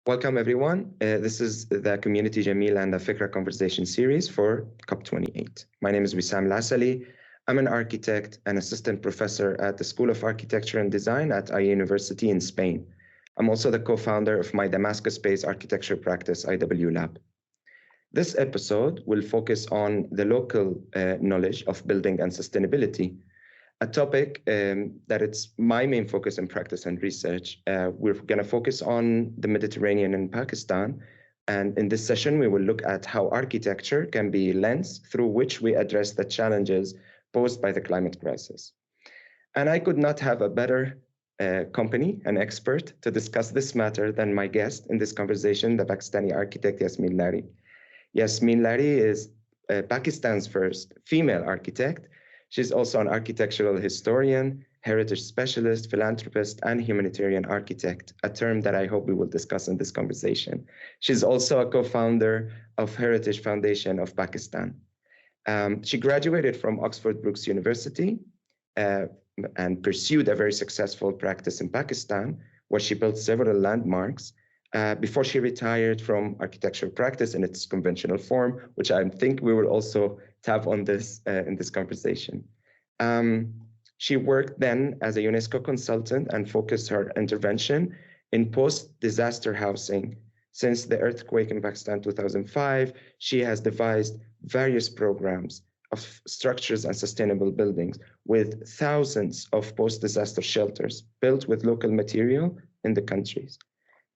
Welcome, everyone. This is the Community Jameel and afikra Conversation series for COP28. My name is Wesam Al Asali. I'm an architect and assistant professor at the School of Architecture and Design at IE University in Spain. I'm also the co-founder of my Damascus-based architecture practice, IW Lab. This episode will focus on the local knowledge of building and sustainability, a topic that it's my main focus in practice and research. We're going to focus on the Mediterranean and Pakistan. And in this session, we will look at how architecture can be a lens through which we address the challenges posed by the climate crisis. And I could not have a better company, an expert, to discuss this matter than my guest in this conversation, the Pakistani architect Yasmeen Lari. Yasmeen Lari is Pakistan's first female architect. She's also an architectural historian, heritage specialist, philanthropist, and humanitarian architect, a term that I hope we will discuss in this conversation. She's also a co-founder of Heritage Foundation of Pakistan. She graduated from Oxford Brookes University and pursued a very successful practice in Pakistan, where she built several landmarks before she retired from architectural practice in its conventional form, which I think we will also tap on this in this conversation. She worked then as a UNESCO consultant and focused her intervention in post-disaster housing. Since the earthquake in Pakistan 2005, she has devised various programs of structures and sustainable buildings with thousands of post-disaster shelters built with local material in the countries.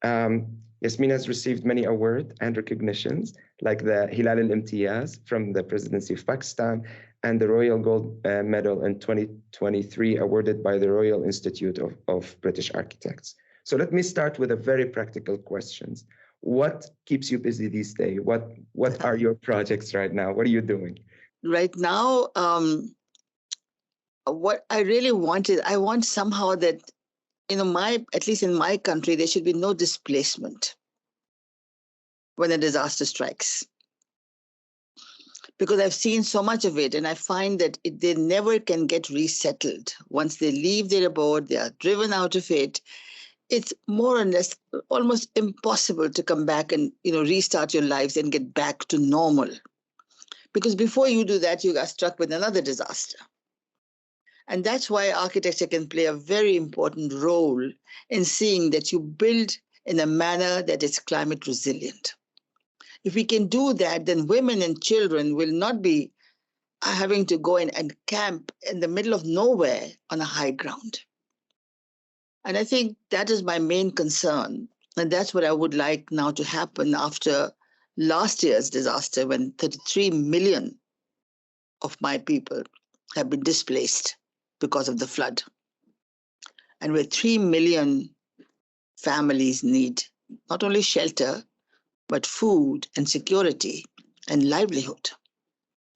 Yasmeen has received many awards and recognitions, like the Hilal al-Imtiyaz from the Presidency of Pakistan and the Royal Gold Medal in 2023 awarded by the Royal Institute of British Architects. So let me start with a very practical questions. What keeps you busy these days? What are your projects right now? What are you doing? Right now, what I really want is, I want somehow that, at least in my country, there should be no displacement when a disaster strikes. Because I've seen so much of it, and I find that they never can get resettled. Once they leave their abode, they are driven out of it. It's more or less almost impossible to come back and restart your lives and get back to normal. Because before you do that, you are struck with another disaster. And that's why architecture can play a very important role in seeing that you build in a manner that is climate resilient. If we can do that, then women and children will not be having to go in and camp in the middle of nowhere on a high ground. And I think that is my main concern. And that's what I would like now to happen after last year's disaster, when 33 million of my people have been displaced because of the flood. And where 3 million families need not only shelter, but food and security and livelihood.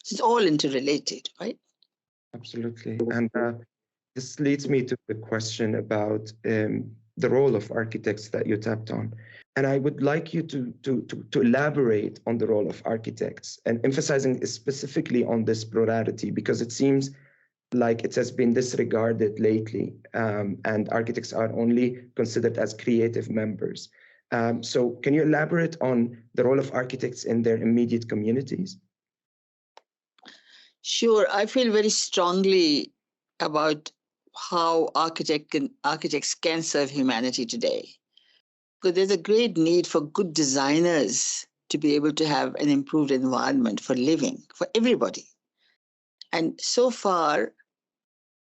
It's all interrelated, right? Absolutely. And this leads me to the question about the role of architects that you tapped on. And I would like you to elaborate on the role of architects and emphasizing specifically on this plurality, because it seems like it has been disregarded lately, and architects are only considered as creative members. So can you elaborate on the role of architects in their immediate communities? Sure. I feel very strongly about how architects can serve humanity today. Because there's a great need for good designers to be able to have an improved environment for living, for everybody. And so far,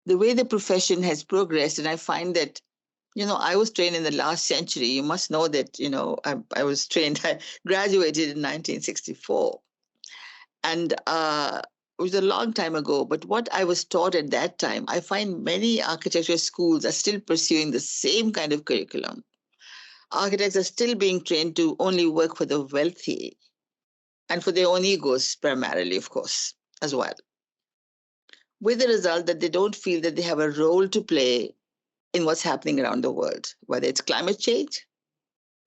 the way the profession has progressed, and I find that, I was trained in the last century. You must know that, I was trained, I graduated in 1964. And it was a long time ago. But what I was taught at that time, I find many architecture schools are still pursuing the same kind of curriculum. Architects are still being trained to only work for the wealthy and for their own egos primarily, of course, as well. With the result that they don't feel that they have a role to play in what's happening around the world, whether it's climate change,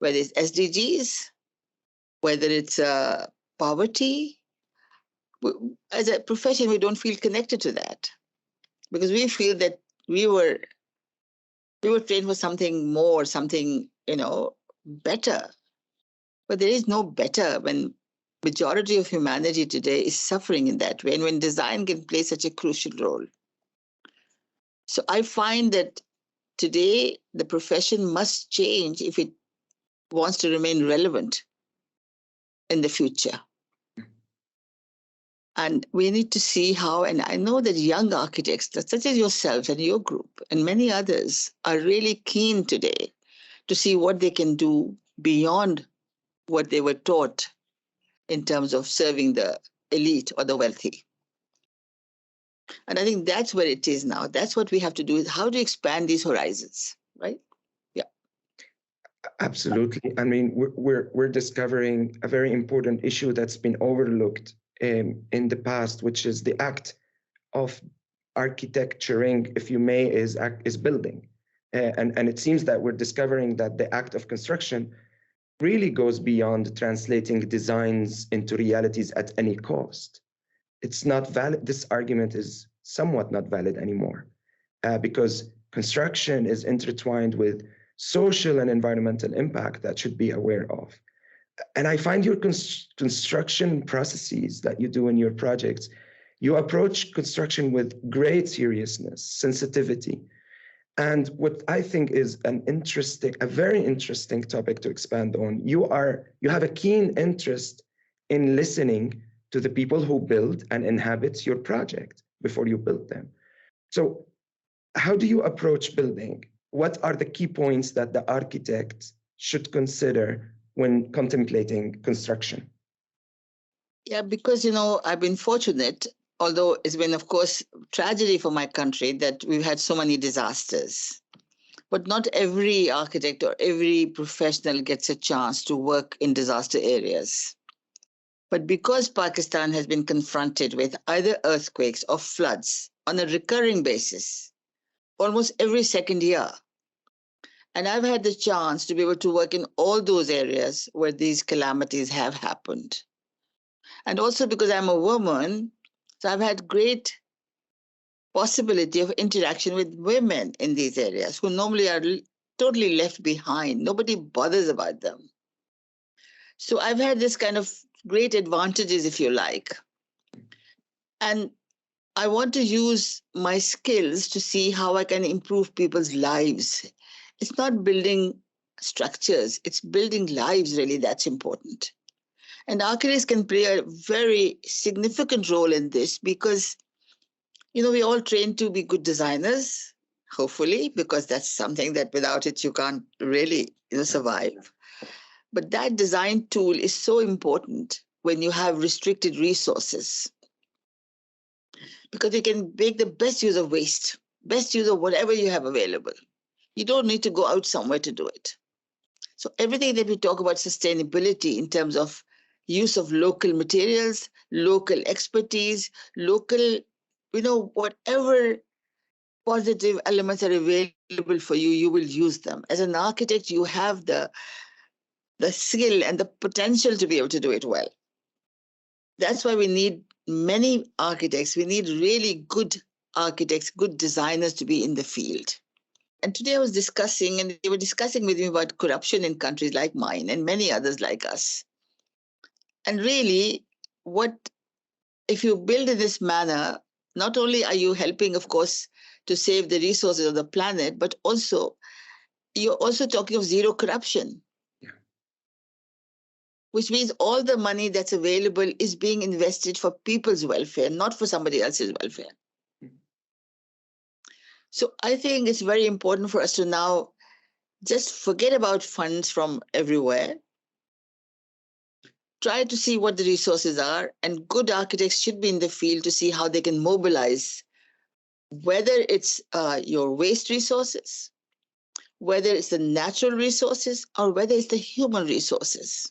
whether it's SDGs, whether it's poverty. As a profession, we don't feel connected to that because we feel that we were trained for something more, something, better. But there is no better when majority of humanity today is suffering in that way, and when design can play such a crucial role. So I find that today the profession must change if it wants to remain relevant in the future. And we need to see how, and I know that young architects, such as yourself and your group and many others, are really keen today to see what they can do beyond what they were taught in terms of serving the elite or the wealthy. And I think that's where it is now. That's what we have to do, is how to expand these horizons, right? Yeah. Absolutely. I mean, we're discovering a very important issue that's been overlooked in the past, which is the act of architecturing, if you may, is building. And it seems that we're discovering that the act of construction really goes beyond translating designs into realities at any cost. It's not valid. This argument is somewhat not valid anymore because construction is intertwined with social and environmental impact that should be aware of. And I find your construction processes that you do in your projects, you approach construction with great seriousness, sensitivity. And what I think is a very interesting topic to expand on, you have a keen interest in listening to the people who build and inhabit your project before you build them. So how do you approach building? What are the key points that the architect should consider when contemplating construction? Yeah, because, I've been fortunate, although it's been, of course, tragedy for my country that we've had so many disasters. But not every architect or every professional gets a chance to work in disaster areas. But because Pakistan has been confronted with either earthquakes or floods on a recurring basis, almost every second year, and I've had the chance to be able to work in all those areas where these calamities have happened. And also because I'm a woman, so I've had great possibility of interaction with women in these areas who normally are totally left behind. Nobody bothers about them. So I've had this kind of great advantages, if you like. And I want to use my skills to see how I can improve people's lives. It's not building structures, it's building lives, really, that's important. And architects can play a very significant role in this because, we all trained to be good designers, hopefully, because that's something that without it you can't really survive. But that design tool is so important when you have restricted resources, because you can make the best use of waste, best use of whatever you have available. You don't need to go out somewhere to do it. So everything that we talk about sustainability in terms of use of local materials, local expertise, local, whatever positive elements are available for you, you will use them. As an architect, you have the skill and the potential to be able to do it well. That's why we need many architects. We need really good architects, good designers to be in the field. And today I was discussing, and they were discussing with me about corruption in countries like mine and many others like us. And really, if you build in this manner, not only are you helping, of course, to save the resources of the planet, but also you're also talking of zero corruption. Yeah. Which means all the money that's available is being invested for people's welfare, not for somebody else's welfare. Mm-hmm. So I think it's very important for us to now just forget about funds from everywhere. Try to see what the resources are, and good architects should be in the field to see how they can mobilize, whether it's your waste resources, whether it's the natural resources, or whether it's the human resources.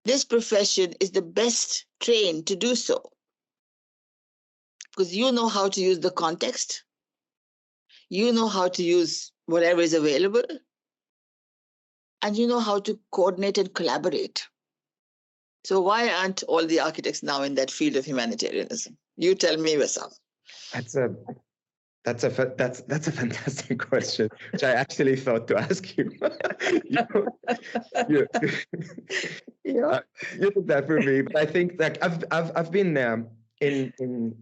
This profession is the best trained to do so, because you know how to use the context, you know how to use whatever is available, and you know how to coordinate and collaborate. So why aren't all the architects now in that field of humanitarianism? You tell me, Wesam. That's a fantastic question, which I actually thought to ask you. you, Yeah. you did that for me, but I think that I've been in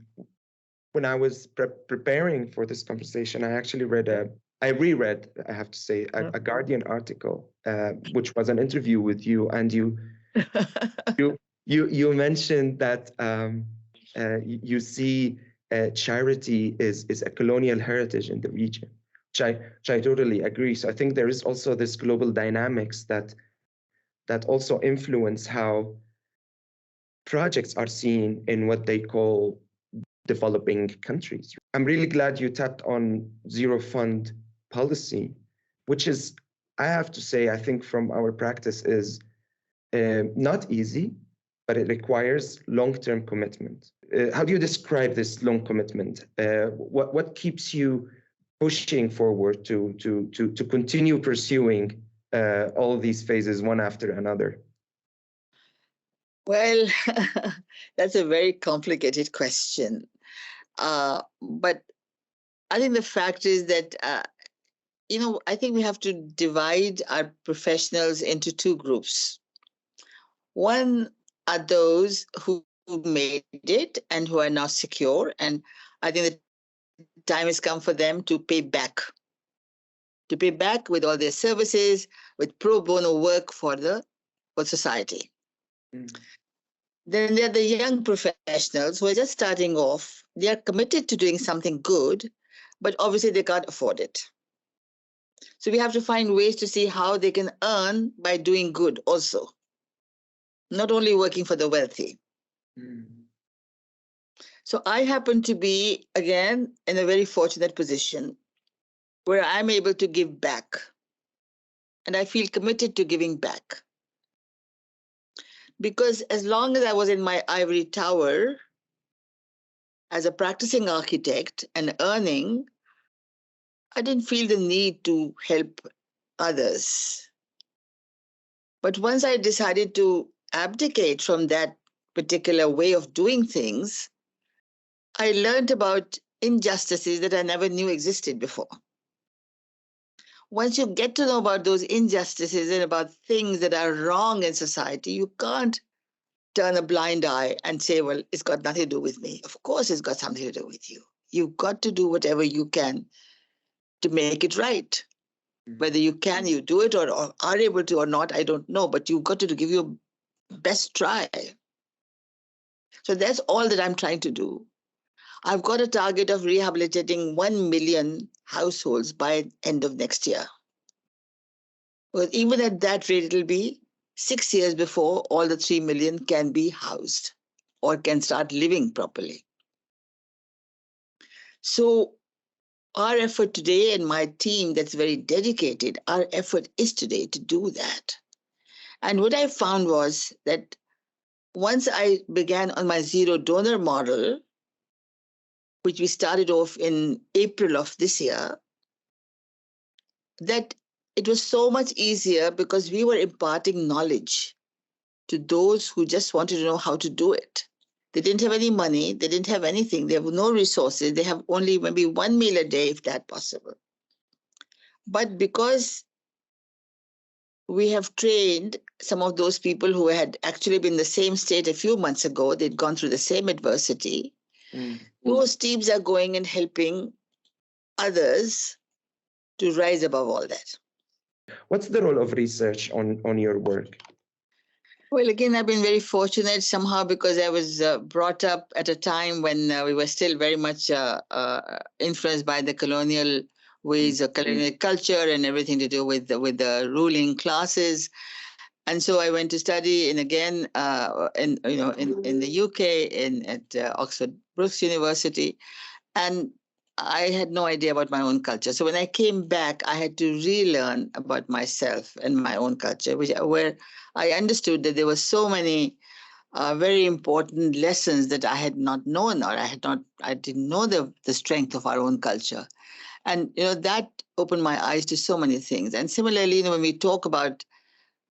when I was preparing for this conversation, I actually I reread, I have to say, a Guardian article, which was an interview with you, and you mentioned that you see charity is a colonial heritage in the region, which I totally agree. So I think there is also this global dynamics that also influence how projects are seen in what they call developing countries. I'm really glad you tapped on zero fund policy, which is, I have to say, I think from our practice is not easy, but it requires long-term commitment. How do you describe this long commitment? What keeps you pushing forward to continue pursuing all these phases one after another? Well, that's a very complicated question. But I think the fact is that, I think we have to divide our professionals into two groups. One are those who made it and who are now secure. And I think the time has come for them to pay back with all their services, with pro bono work for society. Mm. Then there are the young professionals who are just starting off. They are committed to doing something good, but obviously they can't afford it. So we have to find ways to see how they can earn by doing good also, not only working for the wealthy. Mm. So I happen to be, again, in a very fortunate position where I'm able to give back. And I feel committed to giving back. Because as long as I was in my ivory tower as a practicing architect and earning, I didn't feel the need to help others. But once I decided to abdicate from that particular way of doing things, I learned about injustices that I never knew existed before. Once you get to know about those injustices and about things that are wrong in society, you can't turn a blind eye and say, well, it's got nothing to do with me. Of course, it's got something to do with you. You've got to do whatever you can to make it right. Whether you can, you do it, or are able to or not, I don't know, but you've got to give your best try. So that's all that I'm trying to do. I've got a target of rehabilitating 1 million households by end of next year. But even at that rate, it'll be 6 years before all the 3 million can be housed or can start living properly. So our effort today, and my team that's very dedicated, our effort is today to do that. And what I found was that once I began on my zero donor model, which we started off in April of this year, that it was so much easier because we were imparting knowledge to those who just wanted to know how to do it. They didn't have any money. They didn't have anything. They have no resources. They have only maybe 1 meal a day, if that's possible. But because we have trained some of those people who had actually been in the same state a few months ago, they'd gone through the same adversity. Those teams are going and helping others to rise above all that. What's the role of research on your work? Well, again, I've been very fortunate somehow because I was brought up at a time when we were still very much influenced by the colonial ways of colonial culture and everything to do with the ruling classes. And so I went to study, and again, in the UK, at Oxford Brookes University, and I had no idea about my own culture. So when I came back, I had to relearn about myself and my own culture, where I understood that there were so many very important lessons that I had not known, or I didn't know the strength of our own culture. And that opened my eyes to so many things. And similarly, when we talk about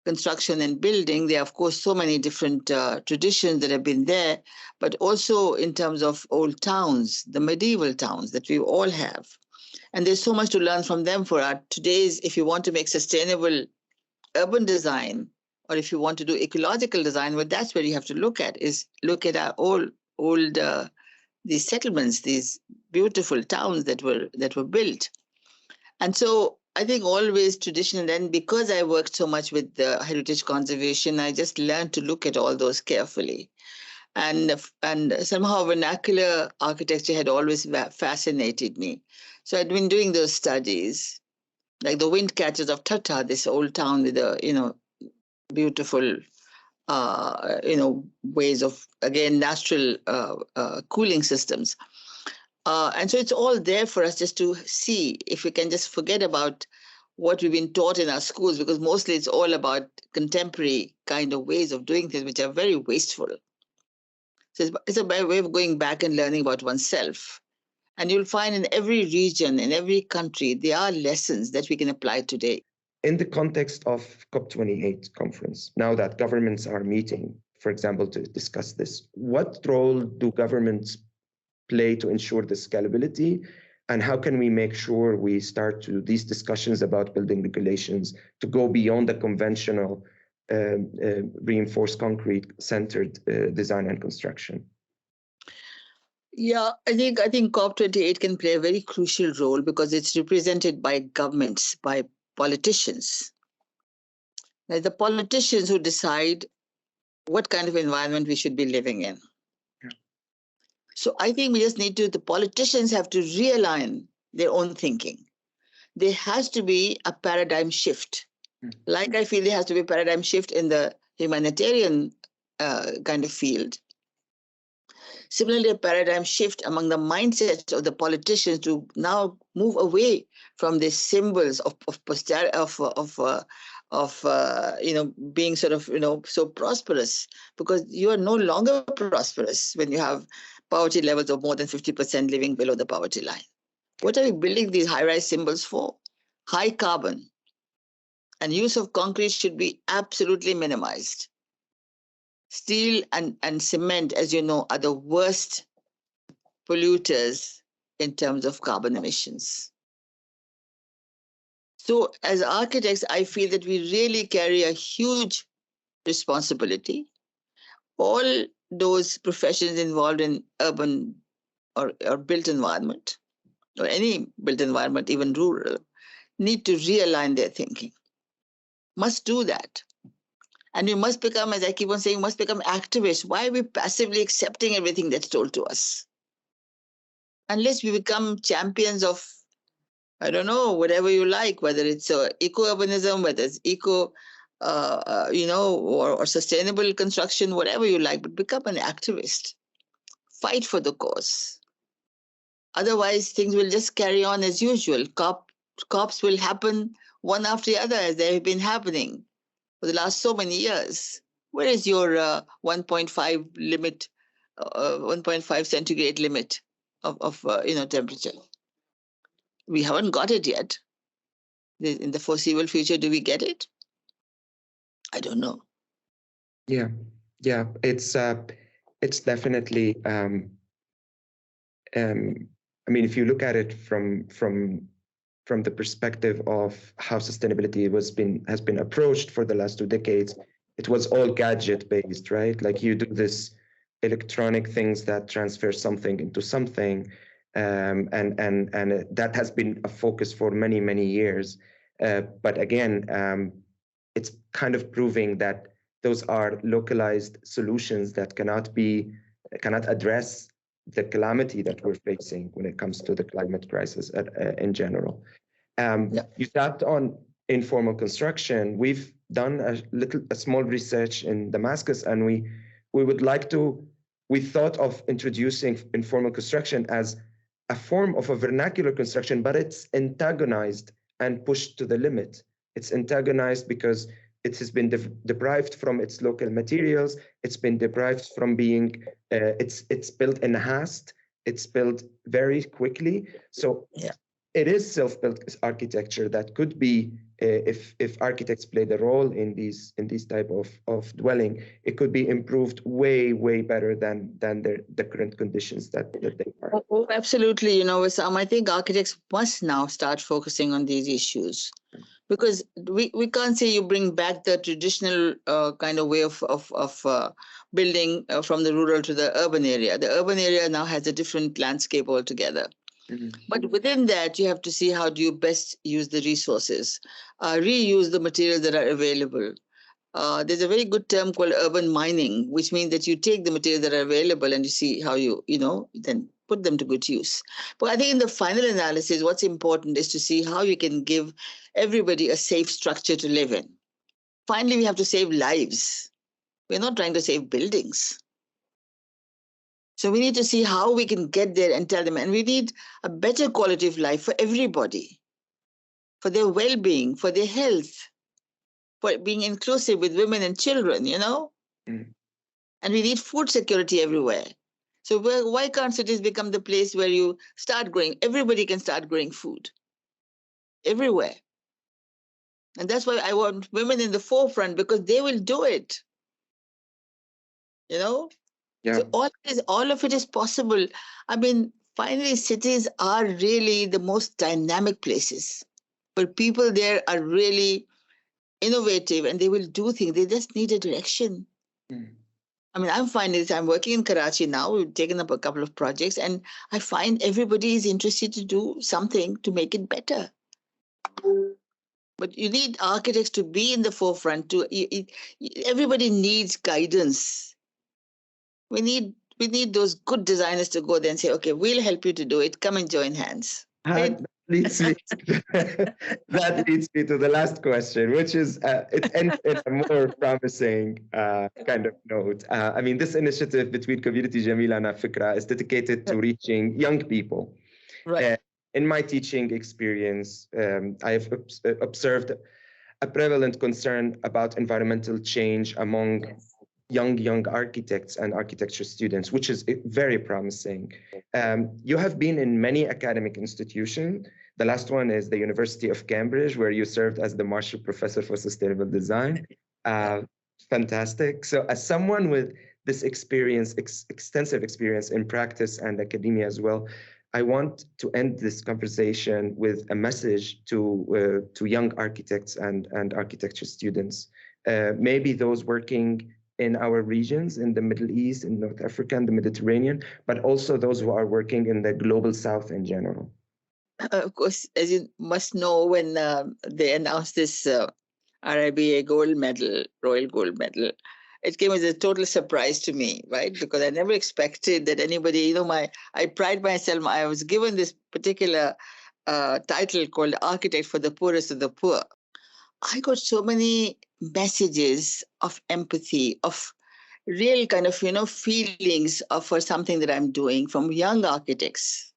construction and building, there are, of course, so many different traditions that have been there, but also in terms of old towns, the medieval towns that we all have. And there's so much to learn from them for our today's, if you want to make sustainable urban design, or if you want to do ecological design, well, that's where you have to look at our old these settlements, these beautiful towns that were built. And so I think always traditional, and because I worked so much with the heritage conservation, I just learned to look at all those carefully. And somehow vernacular architecture had always fascinated me. So I'd been doing those studies, like the wind catchers of Tata, this old town with the, beautiful, ways of, again, natural cooling systems. And so it's all there for us just to see if we can just forget about what we've been taught in our schools, because mostly it's all about contemporary kind of ways of doing things, which are very wasteful. So it's a way of going back and learning about oneself. And you'll find in every region, in every country, there are lessons that we can apply today. In the context of COP28 conference, now that governments are meeting, for example, to discuss this, what role do governments play to ensure the scalability? And how can we make sure we start to these discussions about building regulations to go beyond the conventional reinforced concrete centered design and construction? Yeah, I think COP28 can play a very crucial role because it's represented by governments, by politicians. Like the politicians who decide what kind of environment we should be living in. Yeah. So I think we just the politicians have to realign their own thinking. There has to be a paradigm shift. Like I feel there has to be a paradigm shift in the humanitarian kind of field. Similarly, a paradigm shift among the mindsets of the politicians to now move away from the symbols of being sort of so prosperous, because you are no longer prosperous when you have poverty levels of more than 50% living below the poverty line. What are we building these high-rise symbols for? High carbon and use of concrete should be absolutely minimized. Steel and cement, as you know, are the worst polluters in terms of carbon emissions. So as architects, I feel that we really carry a huge responsibility. All those professions involved in urban or built environment, or any built environment, even rural, need to realign their thinking. Must do that. And we must become, as I keep on saying, must become activists. Why are we passively accepting everything that's told to us? Unless we become champions of, I don't know, whatever you like, whether it's eco-urbanism, whether it's or sustainable construction, whatever you like, but become an activist. Fight for the cause. Otherwise, things will just carry on as usual. COPs will happen one after the other, as they have been happening for the last so many years. Where is your 1.5 limit, 1.5 centigrade limit of temperature? We haven't got it yet. In the foreseeable future, do we get it? I don't know. Yeah, it's definitely. I mean, if you look at it from the perspective of how sustainability has been approached for the last 2 decades, it was all gadget based, right? Like you do this electronic things that transfer something into something, and that has been a focus for many years. But again, it's kind of proving that those are localized solutions that cannot address the calamity that we're facing when it comes to the climate crisis in general. You tapped on informal construction. We've done a small research in Damascus, and we thought of introducing informal construction as a form of a vernacular construction, but it's antagonized and pushed to the limit. It's antagonized because it has been deprived from its local materials. It's been deprived from being, it's built in haste. It's built very quickly. So it is self-built architecture that could be, if architects play the role in these type of dwelling, it could be improved way better than the current conditions that they are. Oh, absolutely. Wissam, I think architects must now start focusing on these issues, because we can't say you bring back the traditional kind of way of building from the rural to the urban area. The urban area now has a different landscape altogether. But within that, you have to see how do you best use the resources, reuse the materials that are available. There's a very good term called urban mining, which means that you take the materials that are available and you see how you then put them to good use. But I think in the final analysis, what's important is to see how you can give everybody a safe structure to live in. Finally, we have to save lives. We're not trying to save buildings. So we need to see how we can get there and tell them, and we need a better quality of life for everybody, for their well-being, for their health, for being inclusive with women and children, And we need food security everywhere. So why can't cities become the place where you start growing? Everybody can start growing food everywhere. And that's why I want women in the forefront, because they will do it. Yeah. So all of it is possible. I mean, finally, cities are really the most dynamic places where people there are really innovative and they will do things. They just need a direction. I mean, I'm finding this. I'm working in Karachi now. We've taken up a couple of projects, and I find everybody is interested to do something to make it better. But you need architects to be in the forefront. Everybody needs guidance. We need those good designers to go there and say, okay, we'll help you to do it. Come and join hands. Right? That leads me to the last question, which is it ends in a more promising kind of note. I mean, this initiative between Community Jameel and afikra is dedicated to reaching young people. Right. In my teaching experience, I've observed a prevalent concern about environmental change among young architects and architecture students, which is very promising. You have been in many academic institutions. The last one is the University of Cambridge, where you served as the Marshall Professor for Sustainable Design. Fantastic. So as someone with this experience, extensive experience in practice and academia as well, I want to end this conversation with a message to young architects and architecture students, maybe those working in our regions, in the Middle East, in North Africa, and the Mediterranean, but also those who are working in the global South in general. Of course, as you must know, when they announced this RIBA gold medal, Royal Gold Medal, it came as a total surprise to me, right? Because I never expected that anybody, I pride myself, I was given this particular title called Architect for the Poorest of the Poor. I got so many messages of empathy, of real kind of, feelings for something that I'm doing from young architects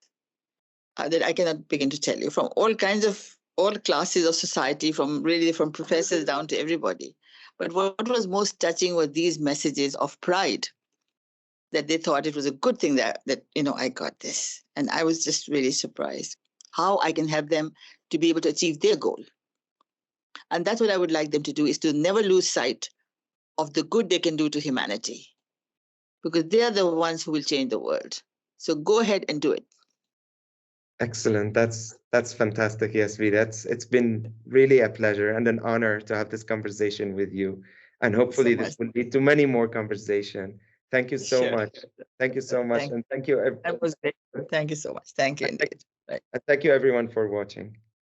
that I cannot begin to tell you, from all classes of society, from professors down to everybody. But what was most touching were these messages of pride, that they thought it was a good thing that I got this. And I was just really surprised how I can help them to be able to achieve their goal. And that's what I would like them to do, is to never lose sight of the good they can do to humanity, because they are the ones who will change the world. So go ahead and do it. Excellent. That's fantastic, Yasmeen. It's been really a pleasure and an honor to have this conversation with you. And hopefully this will lead to many more conversations. Thank you so much. Thank you so much. And thank you. That was great. Thank you so much. Thank you. And thank you everyone for watching.